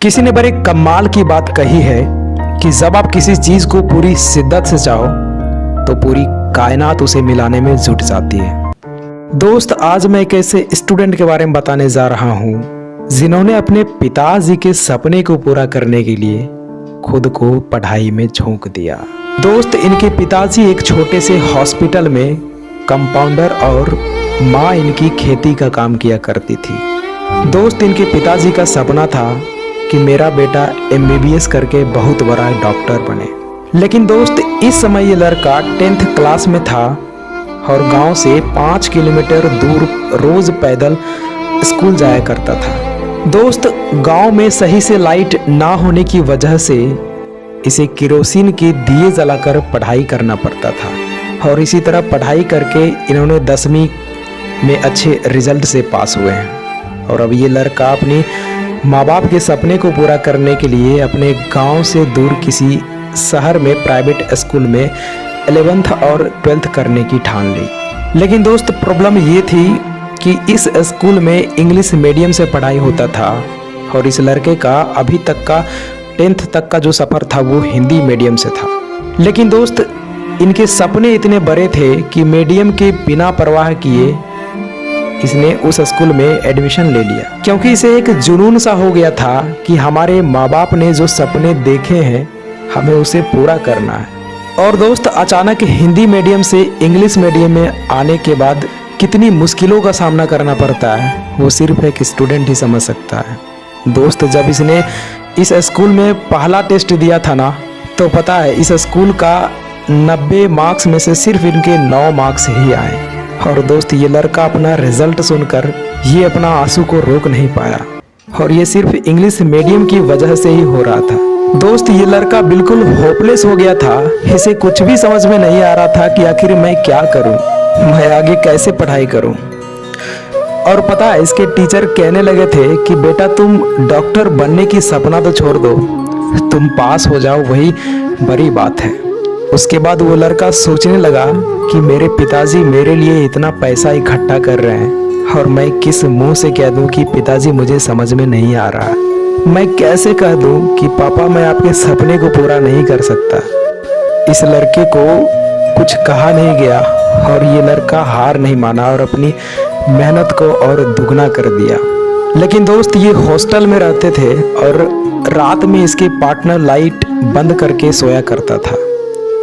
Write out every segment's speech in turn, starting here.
किसी ने बड़े कमाल की बात कही है कि जब आप किसी चीज को पूरी शिद्दत से चाहो तो पूरी कायनात उसे मिलाने में जुट जाती है। दोस्त, आज मैं एक ऐसे स्टूडेंट के बारे में बताने जा रहा हूँ जिन्होंने अपने पिताजी के सपने को पूरा करने के लिए खुद को पढ़ाई में झोंक दिया। दोस्त, इनके पिताजी एक छोटे से हॉस्पिटल में कंपाउंडर और माँ इनकी खेती का काम किया करती थी। दोस्त, इनके पिताजी का सपना था कि मेरा बेटा MBBS करके बहुत बड़ा डॉक्टर बने। लेकिन दोस्त, इस समय ये लड़का 10th क्लास में था और गांव से 5 किलोमीटर दूर रोज पैदल स्कूल जाया करता था। दोस्त, गांव में सही से लाइट ना होने की वजह से इसे केरोसिन के दिए जलाकर पढ़ाई करना पड़ता था और इसी तरह पढ़ाई करके इन्होंने 10वीं में अच्छे रिजल्ट से पास हुए हैं। और अब ये लड़का अपनी माँ बाप के सपने को पूरा करने के लिए अपने गांव से दूर किसी शहर में प्राइवेट स्कूल में 11th और 12th करने की ठान ली। लेकिन दोस्त, प्रॉब्लम ये थी कि इस स्कूल में इंग्लिश मीडियम से पढ़ाई होता था और इस लड़के का अभी तक का 10th तक का जो सफ़र था वो हिंदी मीडियम से था। लेकिन दोस्त, इनके सपने इतने बड़े थे कि मीडियम के बिना परवाह किए इसने उस स्कूल में एडमिशन ले लिया, क्योंकि इसे एक जुनून सा हो गया था कि हमारे माँ बाप ने जो सपने देखे हैं हमें उसे पूरा करना है। और दोस्त, अचानक हिंदी मीडियम से इंग्लिश मीडियम में आने के बाद कितनी मुश्किलों का सामना करना पड़ता है वो सिर्फ एक स्टूडेंट ही समझ सकता है। दोस्त, जब इसने इस स्कूल में पहला टेस्ट दिया था ना, तो पता है इस स्कूल का 90 मार्क्स में से सिर्फ इनके 9 मार्क्स ही आए। और दोस्त, ये लड़का अपना रिजल्ट सुनकर ये अपना आंसू को रोक नहीं पाया और ये सिर्फ इंग्लिश मीडियम की वजह से ही हो रहा था। दोस्त, ये लड़का बिल्कुल होपलेस हो गया था। इसे कुछ भी समझ में नहीं आ रहा था कि आखिर मैं क्या करूं, मैं आगे कैसे पढ़ाई करूं। और पता है, इसके टीचर कहने लगे थे कि बेटा तुम डॉक्टर बनने की सपना तो छोड़ दो, तुम पास हो जाओ वही बड़ी बात है। उसके बाद वो लड़का सोचने लगा कि मेरे पिताजी मेरे लिए इतना पैसा इकट्ठा कर रहे हैं और मैं किस मुंह से कह दूं कि पिताजी मुझे समझ में नहीं आ रहा, मैं कैसे कह दूं कि पापा मैं आपके सपने को पूरा नहीं कर सकता। इस लड़के को कुछ कहा नहीं गया और ये लड़का हार नहीं माना और अपनी मेहनत को और दुगना कर दिया। लेकिन दोस्त, ये हॉस्टल में रहते थे और रात में इसके पार्टनर लाइट बंद करके सोया करता था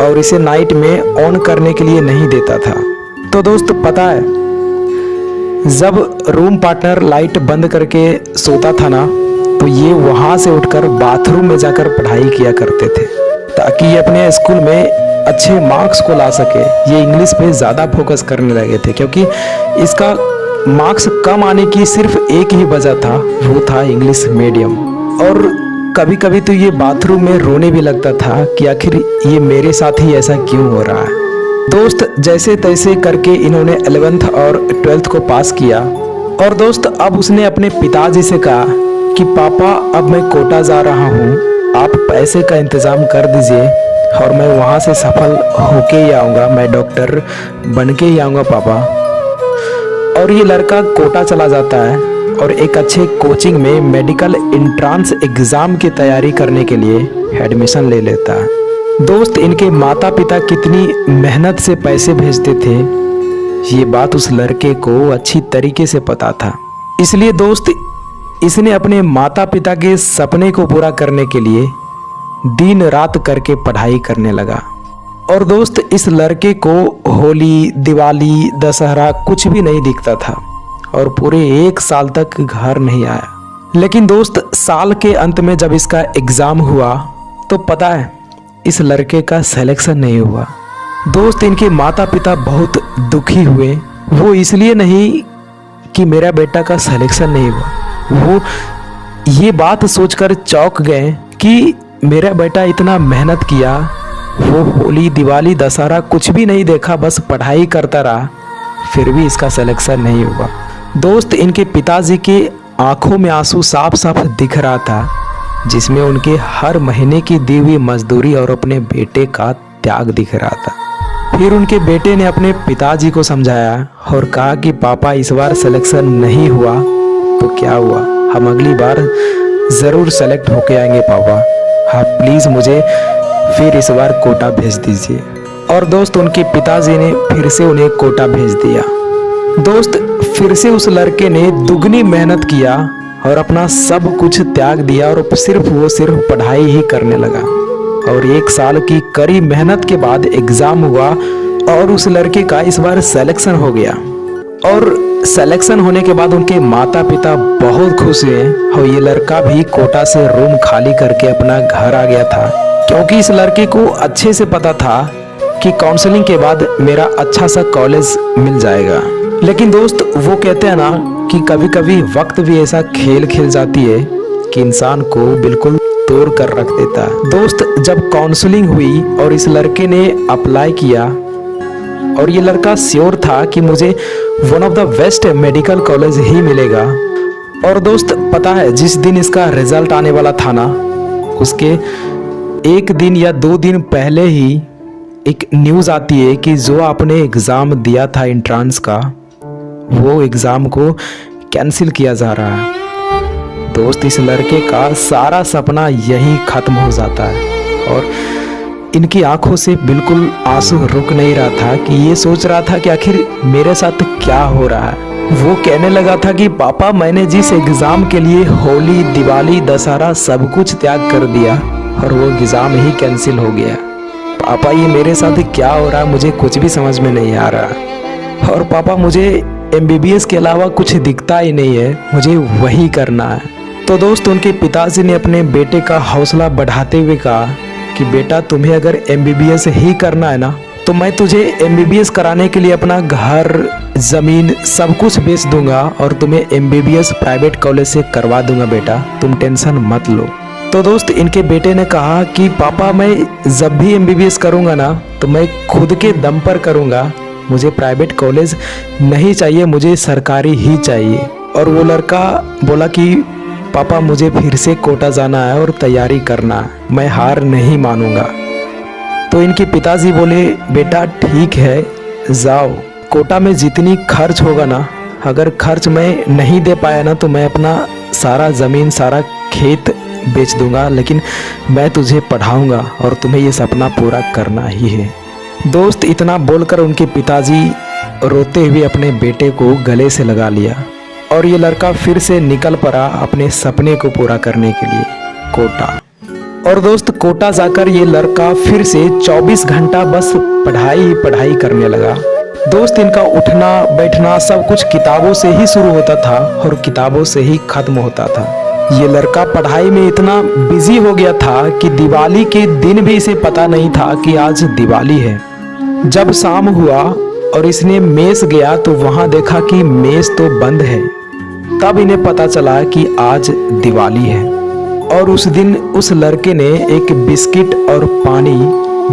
और इसे नाइट में ऑन करने के लिए नहीं देता था। तो दोस्त, पता है जब रूम पार्टनर लाइट बंद करके सोता था ना, तो ये वहाँ से उठकर बाथरूम में जाकर पढ़ाई किया करते थे ताकि ये अपने स्कूल में अच्छे मार्क्स को ला सके। ये इंग्लिश पे ज़्यादा फोकस करने लगे थे क्योंकि इसका मार्क्स कम आने की सिर्फ एक ही वजह था, वो था इंग्लिश मीडियम। और कभी कभी तो ये बाथरूम में रोने भी लगता था कि आखिर ये मेरे साथ ही ऐसा क्यों हो रहा है। दोस्त, जैसे तैसे करके इन्होंने 11th और 12th को पास किया और दोस्त अब उसने अपने पिताजी से कहा कि पापा अब मैं कोटा जा रहा हूँ, आप पैसे का इंतज़ाम कर दीजिए और मैं वहाँ से सफल होके ही आऊँगा, मैं डॉक्टर बन के ही आऊँगा पापा। और ये लड़का कोटा चला जाता है और एक अच्छे कोचिंग में मेडिकल एंट्रेंस एग्ज़ाम की तैयारी करने के लिए एडमिशन ले लेता है। दोस्त, इनके माता पिता कितनी मेहनत से पैसे भेजते थे ये बात उस लड़के को अच्छी तरीके से पता था। इसलिए दोस्त, इसने अपने माता पिता के सपने को पूरा करने के लिए दिन रात करके पढ़ाई करने लगा। और दोस्त, इस लड़के को होली, दिवाली, दशहरा कुछ भी नहीं दिखता था और पूरे 1 साल तक घर नहीं आया। लेकिन दोस्त, साल के अंत में जब इसका एग्ज़ाम हुआ तो पता है इस लड़के का सिलेक्शन नहीं हुआ। दोस्त, इनके माता पिता बहुत दुखी हुए, वो इसलिए नहीं कि मेरा बेटा का सिलेक्शन नहीं हुआ, वो ये बात सोचकर चौंक गए कि मेरा बेटा इतना मेहनत किया, वो होली, दिवाली, दशहरा कुछ भी नहीं देखा, बस पढ़ाई करता रहा, फिर भी इसका सिलेक्शन नहीं हुआ। दोस्त, इनके पिताजी के आंखों में आंसू साफ साफ दिख रहा था, जिसमें उनके हर महीने की दी हुई मजदूरी और अपने बेटे का त्याग दिख रहा था। फिर उनके बेटे ने अपने पिताजी को समझाया और कहा कि पापा इस बार सिलेक्शन नहीं हुआ तो क्या हुआ, हम अगली बार ज़रूर सेलेक्ट होके आएंगे पापा। हाँ प्लीज़ मुझे फिर इस बार कोटा भेज दीजिए। और दोस्त उनके पिताजी ने फिर से उन्हें कोटा भेज दिया। दोस्त फिर से उस लड़के ने दुगनी मेहनत किया और अपना सब कुछ त्याग दिया और सिर्फ पढ़ाई ही करने लगा। और 1 साल की कड़ी मेहनत के बाद एग्ज़ाम हुआ और उस लड़के का इस बार सिलेक्शन हो गया। और सिलेक्शन होने के बाद उनके माता पिता बहुत खुश हुए और ये लड़का भी कोटा से रूम खाली करके अपना घर आ गया था, क्योंकि इस लड़के को अच्छे से पता था कि काउंसलिंग के बाद मेरा अच्छा सा कॉलेज मिल जाएगा। लेकिन दोस्त वो कहते हैं ना कि कभी कभी वक्त भी ऐसा खेल खेल जाती है कि इंसान को बिल्कुल तोड़ कर रख देता है। दोस्त जब काउंसलिंग हुई और इस लड़के ने अप्लाई किया और ये लड़का श्योर था कि मुझे one of the best medical college ही मिलेगा। और दोस्त पता है जिस दिन इसका रिजल्ट आने वाला था ना, उसके 1 दिन या 2 दिन पहले ही एक न्यूज़ आती है कि जो आपने एग्ज़ाम दिया था एंट्रेंस का, वो एग्ज़ाम को कैंसिल किया जा रहा है। दोस्त इस लड़के का सारा सपना यहीं ख़त्म हो जाता है और इनकी आंखों से बिल्कुल आंसू रुक नहीं रहा था कि ये सोच रहा था कि आखिर मेरे साथ क्या हो रहा है। वो कहने लगा था कि पापा मैंने जिस एग्ज़ाम के लिए होली, दिवाली, दशहरा सब कुछ त्याग कर दिया और वो एग्ज़ाम ही कैंसिल हो गया। पापा ये मेरे साथ क्या हो रहा है, मुझे कुछ भी समझ में नहीं आ रहा। और पापा मुझे MBBS के अलावा कुछ दिखता ही नहीं है, मुझे वही करना है। तो दोस्त उनके पिताजी ने अपने बेटे का हौसला बढ़ाते हुए कहा कि बेटा तुम्हें अगर MBBS ही करना है ना, तो मैं तुझे MBBS कराने के लिए अपना घर, ज़मीन सब कुछ बेच दूंगा और तुम्हें MBBS प्राइवेट कॉलेज से करवा दूंगा बेटा, तुम टेंशन मत लो। तो दोस्त इनके बेटे ने कहा कि पापा मैं जब भी MBBS करूंगा ना, तो मैं खुद के दम पर करूंगा, मुझे प्राइवेट कॉलेज नहीं चाहिए, मुझे सरकारी ही चाहिए। और वो लड़का बोला कि पापा मुझे फिर से कोटा जाना है और तैयारी करना है, मैं हार नहीं मानूंगा। तो इनके पिताजी बोले बेटा ठीक है जाओ, कोटा में जितनी खर्च होगा ना, अगर खर्च मैं नहीं दे पाया ना तो मैं अपना सारा ज़मीन, सारा खेत बेच दूंगा, लेकिन मैं तुझे पढ़ाऊंगा और तुम्हें ये सपना पूरा करना ही है। दोस्त इतना बोलकर उनके पिताजी रोते हुए अपने बेटे को गले से लगा लिया और ये लड़का फिर से निकल पड़ा अपने सपने को पूरा करने के लिए कोटा। और दोस्त कोटा जाकर ये लड़का फिर से 24 घंटा बस पढ़ाई ही पढ़ाई करने लगा। दोस्त इनका उठना बैठना सब कुछ किताबों से ही शुरू होता था और किताबों से ही खत्म होता था। ये लड़का पढ़ाई में इतना बिजी हो गया था कि दिवाली के दिन भी इसे पता नहीं था कि आज दिवाली है। जब शाम हुआ और इसने मेस गया तो वहां देखा कि मेस तो बंद है। तब इन्हें पता चला कि आज दिवाली है। और उस दिन उस लड़के ने एक बिस्किट और पानी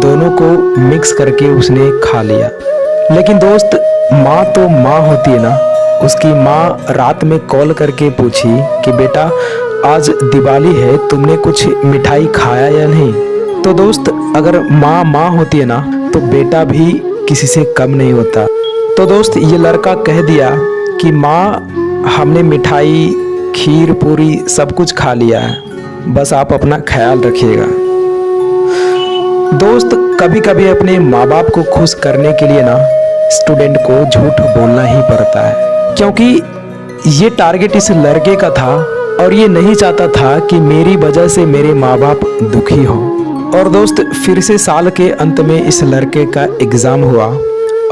दोनों को मिक्स करके उसने खा लिया। लेकिन दोस्त माँ तो माँ होती है ना, उसकी माँ रात में कॉल करके पूछी कि बेटा आज दिवाली है, तुमने कुछ मिठाई खाया या नहीं। तो दोस्त अगर माँ माँ होती है ना, तो बेटा भी किसी से कम नहीं होता। तो दोस्त ये लड़का कह दिया कि माँ हमने मिठाई, खीर, पूरी सब कुछ खा लिया है, बस आप अपना ख्याल रखिएगा। दोस्त कभी कभी अपने माँ बाप को खुश करने के लिए ना स्टूडेंट को झूठ बोलना ही पड़ता है, क्योंकि ये टारगेट इस लड़के का था और ये नहीं चाहता था कि मेरी वजह से मेरे माँ बाप दुखी हो। और दोस्त फिर से साल के अंत में इस लड़के का एग्ज़ाम हुआ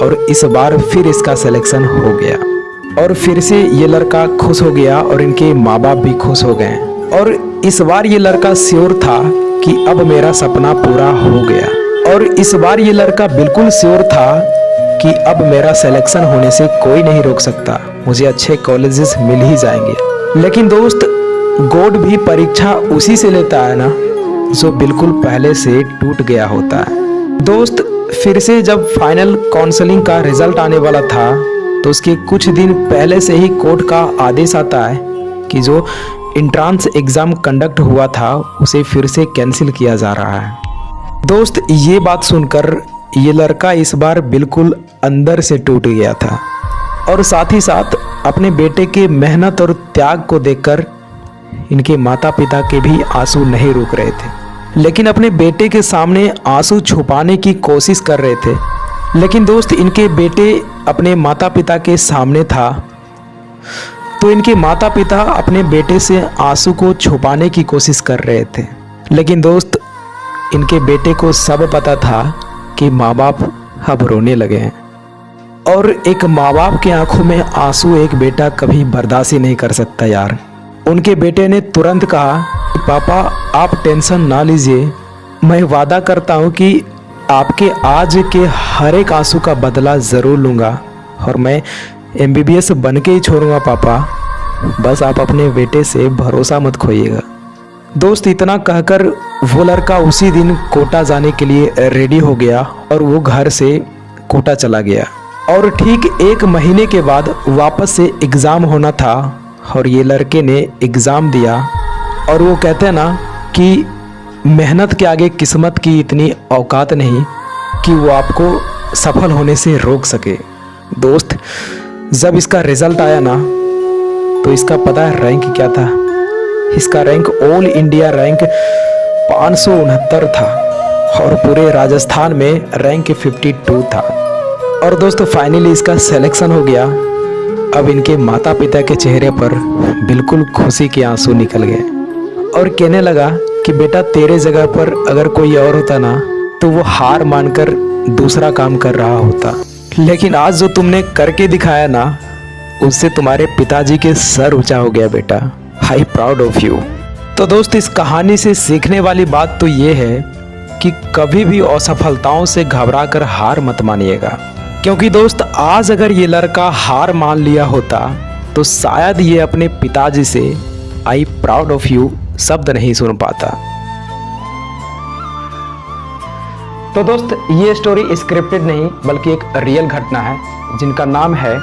और इस बार फिर इसका सिलेक्शन हो गया और फिर से ये लड़का खुश हो गया और इनके माँ बाप भी खुश हो गए। और इस बार ये लड़का श्योर था कि अब मेरा सपना पूरा हो गया। और इस बार ये लड़का बिल्कुल श्योर था कि अब मेरा सिलेक्शन होने से कोई नहीं रोक सकता, मुझे अच्छे कॉलेजेस मिल ही जाएंगे। लेकिन दोस्त गॉड भी परीक्षा उसी से लेता है ना जो बिल्कुल पहले से टूट गया होता है। दोस्त फिर से जब फाइनल काउंसलिंग का रिजल्ट आने वाला था तो उसके कुछ दिन पहले से ही कोर्ट का आदेश आता है कि जो एंट्रेंस एग्ज़ाम कंडक्ट हुआ था उसे फिर से कैंसिल किया जा रहा है। दोस्त ये बात सुनकर ये लड़का इस बार बिल्कुल अंदर से टूट गया था और साथ ही साथ अपने बेटे के मेहनत और त्याग को देखकर इनके माता पिता के भी आंसू नहीं रुक रहे थे, लेकिन अपने बेटे के सामने आंसू छुपाने की कोशिश कर रहे थे। लेकिन दोस्त, इनके बेटे अपने माता पिता के सामने था तो इनके माता पिता अपने बेटे से आंसू को छुपाने की कोशिश कर रहे थे। लेकिन दोस्त, इनके बेटे को सब पता था कि माँ बाप अब रोने लगे हैं, और एक माँ बाप की आंखों में आंसू एक बेटा कभी बर्दाश्त ही नहीं कर सकता यार। उनके बेटे ने तुरंत कहा, पापा आप टेंशन ना लीजिए, मैं वादा करता हूँ कि आपके आज के हर एक आंसू का बदला ज़रूर लूँगा, और मैं MBBS बन के ही छोड़ूंगा पापा, बस आप अपने बेटे से भरोसा मत खोइएगा। दोस्त, इतना कहकर वो लड़का उसी दिन कोटा जाने के लिए रेडी हो गया और वो घर से कोटा चला गया। और ठीक 1 महीने के बाद वापस से एग्ज़ाम होना था, और ये लड़के ने एग्ज़ाम दिया। और वो कहते हैं ना कि मेहनत के आगे किस्मत की इतनी औकात नहीं कि वो आपको सफल होने से रोक सके। दोस्त, जब इसका रिज़ल्ट आया ना तो इसका पता है रैंक क्या था? इसका रैंक ऑल इंडिया रैंक 569 था, और पूरे राजस्थान में रैंक 52 था। और दोस्तों, फाइनली इसका सिलेक्शन हो गया। अब इनके माता पिता के चेहरे पर बिल्कुल खुशी के आंसू निकल गए, और कहने लगा कि बेटा, तेरे जगह पर अगर कोई और होता ना तो वो हार मानकर दूसरा काम कर रहा होता, लेकिन आज जो तुमने करके दिखाया ना, उससे तुम्हारे पिताजी के सर ऊंचा हो गया बेटा। I proud of you. तो दोस्त, इस कहानी से सीखने वाली बात तो ये है कि कभी भी असफलताओं से घबराकर हार मत मानिएगा, क्योंकि दोस्त, आज अगर ये लड़का हार मान लिया होता तो शायद ये अपने पिताजी से आई प्राउड ऑफ यू शब्द नहीं सुन पाता। तो दोस्त, ये स्टोरी स्क्रिप्टेड नहीं बल्कि एक रियल घटना है, जिनका नाम है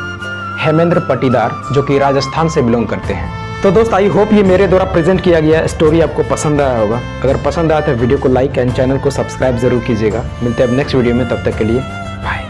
हेमेंद्र पटीदार, जो कि राजस्थान से बिलोंग करते हैं। तो दोस्त, आई होप ये मेरे द्वारा प्रेजेंट किया गया स्टोरी आपको पसंद आया होगा। अगर पसंद आया तो वीडियो को लाइक एंड चैनल को सब्सक्राइब जरूर कीजिएगा। मिलते हैं अब नेक्स्ट वीडियो में, तब तक के लिए बाय।